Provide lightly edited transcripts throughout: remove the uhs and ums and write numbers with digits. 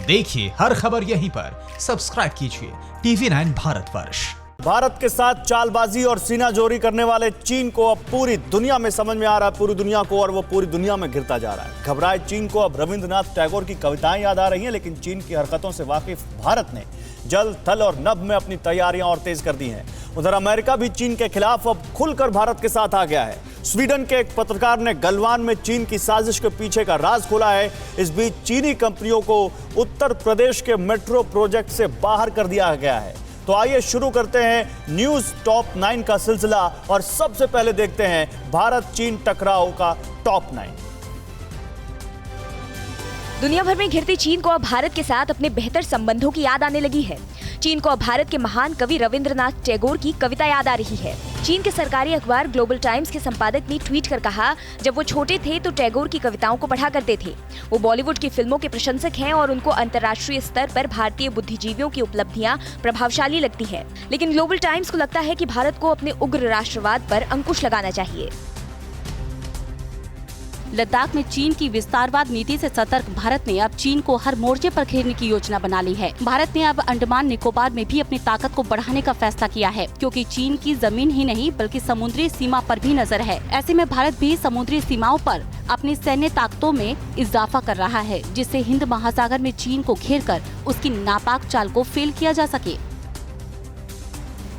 देखिए हर खबर यहीं पर, सब्सक्राइब कीजिए TV9 भारतवर्ष। भारत के साथ चालबाजी और सीनाजोरी करने वाले चीन को अब पूरी दुनिया में समझ में आ रहा है, पूरी दुनिया को, और वो पूरी दुनिया में घिरता जा रहा है। घबराए चीन को अब रविंद्रनाथ टैगोर की कविताएं याद आ रही हैं, लेकिन चीन की हरकतों से वाकिफ भारत ने जल, थल और नभ में अपनी तैयारियां और तेज कर दी हैं। उधर अमेरिका भी चीन के खिलाफ अब खुलकर भारत के साथ आ गया है। स्वीडन के एक पत्रकार ने गलवान में चीन की साजिश के पीछे का राज खोला है। इस बीच चीनी कंपनियों को उत्तर प्रदेश के मेट्रो प्रोजेक्ट से बाहर कर दिया गया है। तो आइए शुरू करते हैं न्यूज टॉप 9 का सिलसिला, और सबसे पहले देखते हैं भारत चीन टकराव का टॉप 9। दुनिया भर में घिरती चीन को अब भारत के साथ अपने बेहतर संबंधों की याद आने लगी है। चीन को अब भारत के महान कवि रविंद्रनाथ टैगोर की कविता याद आ रही है। चीन के सरकारी अखबार ग्लोबल टाइम्स के संपादक ने ट्वीट कर कहा, जब वो छोटे थे तो टैगोर की कविताओं को पढ़ा करते थे। वो बॉलीवुड की फिल्मों के प्रशंसक हैं और उनको अंतर्राष्ट्रीय स्तर पर भारतीय बुद्धिजीवियों की उपलब्धियां प्रभावशाली लगती है। लेकिन ग्लोबल टाइम्स को लगता है कि भारत को अपने उग्र राष्ट्रवाद पर अंकुश लगाना चाहिए। लद्दाख में चीन की विस्तारवाद नीति से सतर्क भारत ने अब चीन को हर मोर्चे पर घेरने की योजना बना ली है। भारत ने अब अंडमान निकोबार में भी अपनी ताकत को बढ़ाने का फैसला किया है, क्योंकि चीन की जमीन ही नहीं बल्कि समुद्री सीमा पर भी नजर है। ऐसे में भारत भी समुद्री सीमाओं पर अपनी सैन्य ताकतों में इजाफा कर रहा है, जिससे हिंद महासागर में चीन को घेरकर उसकी नापाक चाल को फेल किया जा सके।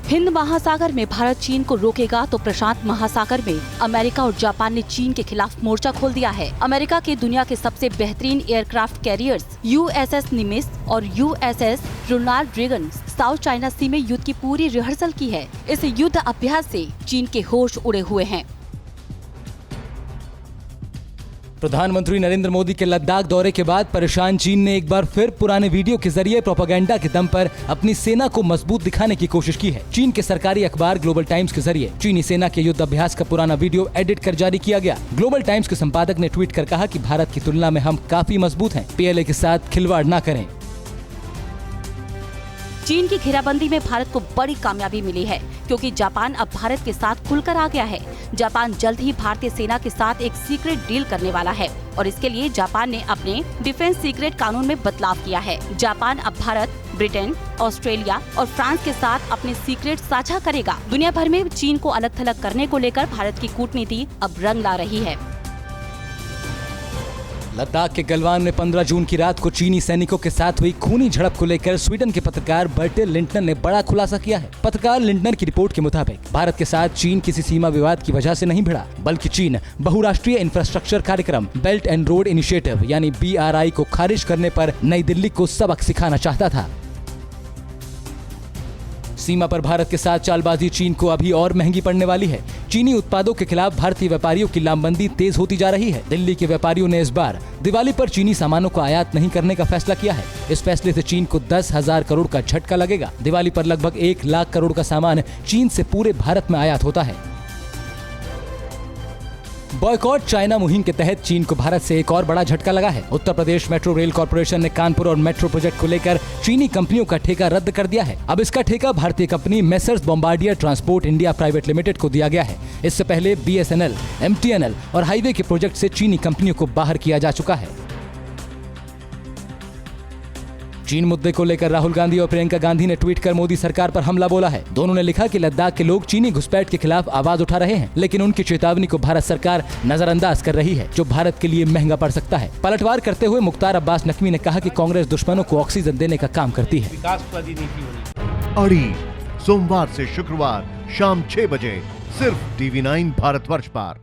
हिंद महासागर में भारत चीन को रोकेगा तो प्रशांत महासागर में अमेरिका और जापान ने चीन के खिलाफ मोर्चा खोल दिया है। अमेरिका के दुनिया के सबसे बेहतरीन एयरक्राफ्ट कैरियर्स USS निमित्ज और USS Ronald Reagan South China Sea में युद्ध की पूरी रिहर्सल की है। इस युद्ध अभ्यास से चीन के होश उड़े हुए हैं। प्रधानमंत्री नरेंद्र मोदी के लद्दाख दौरे के बाद परेशान चीन ने एक बार फिर पुराने वीडियो के जरिए प्रोपेगेंडा के दम पर अपनी सेना को मजबूत दिखाने की कोशिश की है। चीन के सरकारी अखबार ग्लोबल टाइम्स के जरिए चीनी सेना के युद्ध अभ्यास का पुराना वीडियो एडिट कर जारी किया गया। ग्लोबल टाइम्स के संपादक ने ट्वीट कर कहा कि भारत की तुलना में हम काफी मजबूत हैं, PLA के साथ खिलवाड़ न करें। चीन की घेराबंदी में भारत को बड़ी कामयाबी मिली है, क्योंकि जापान अब भारत के साथ खुलकर आ गया है। जापान जल्द ही भारतीय सेना के साथ एक सीक्रेट डील करने वाला है, और इसके लिए जापान ने अपने डिफेंस सीक्रेट कानून में बदलाव किया है। जापान अब भारत, ब्रिटेन, ऑस्ट्रेलिया और फ्रांस के साथ अपने सीक्रेट साझा करेगा। दुनिया भर में चीन को अलग थलग करने को लेकर भारत की कूटनीति अब रंग ला रही है। लद्दाख के गलवान में 15 जून की रात को चीनी सैनिकों के साथ हुई खूनी झड़प को लेकर स्वीडन के पत्रकार बर्टे लिंटनर ने बड़ा खुलासा किया है। पत्रकार लिंटनर की रिपोर्ट के मुताबिक भारत के साथ चीन किसी सीमा विवाद की वजह से नहीं भिड़ा, बल्कि चीन बहुराष्ट्रीय इंफ्रास्ट्रक्चर कार्यक्रम बेल्ट एंड रोड इनिशिएटिव यानी BRI को खारिज करने पर नई दिल्ली को सबक सिखाना चाहता था। सीमा पर भारत के साथ चालबाजी चीन को अभी और महंगी पड़ने वाली है। चीनी उत्पादों के खिलाफ भारतीय व्यापारियों की लामबंदी तेज होती जा रही है। दिल्ली के व्यापारियों ने इस बार दिवाली पर चीनी सामानों को आयात नहीं करने का फैसला किया है। इस फैसले से चीन को 10,000 करोड़ का झटका लगेगा। दिवाली पर लगभग 1 लाख करोड़ का सामान चीन से पूरे भारत में आयात होता है। बॉयकॉट चाइना मुहिम के तहत चीन को भारत से एक और बड़ा झटका लगा है। Uttar Pradesh metro rail corporation ने कानपुर और मेट्रो प्रोजेक्ट को लेकर चीनी कंपनियों का ठेका रद्द कर दिया है। अब इसका ठेका भारतीय company messrs Bombardier transport India private limited को दिया गया है। इससे पहले BSNL, MTNL और हाईवे के प्रोजेक्ट से चीनी कंपनियों को बाहर किया जा चुका है। चीन मुद्दे को लेकर राहुल गांधी और प्रियंका गांधी ने ट्वीट कर मोदी सरकार पर हमला बोला है। दोनों ने लिखा कि लद्दाख के लोग चीनी घुसपैठ के खिलाफ आवाज उठा रहे हैं, लेकिन उनकी चेतावनी को भारत सरकार नजरअंदाज कर रही है, जो भारत के लिए महंगा पड़ सकता है। पलटवार करते हुए मुख्तार अब्बास नकवी ने कहा कि कांग्रेस दुश्मनों को ऑक्सीजन देने का काम करती है। अड़ी सोमवार से शुक्रवार शाम 6 बजे सिर्फ TV9 भारतवर्ष पर।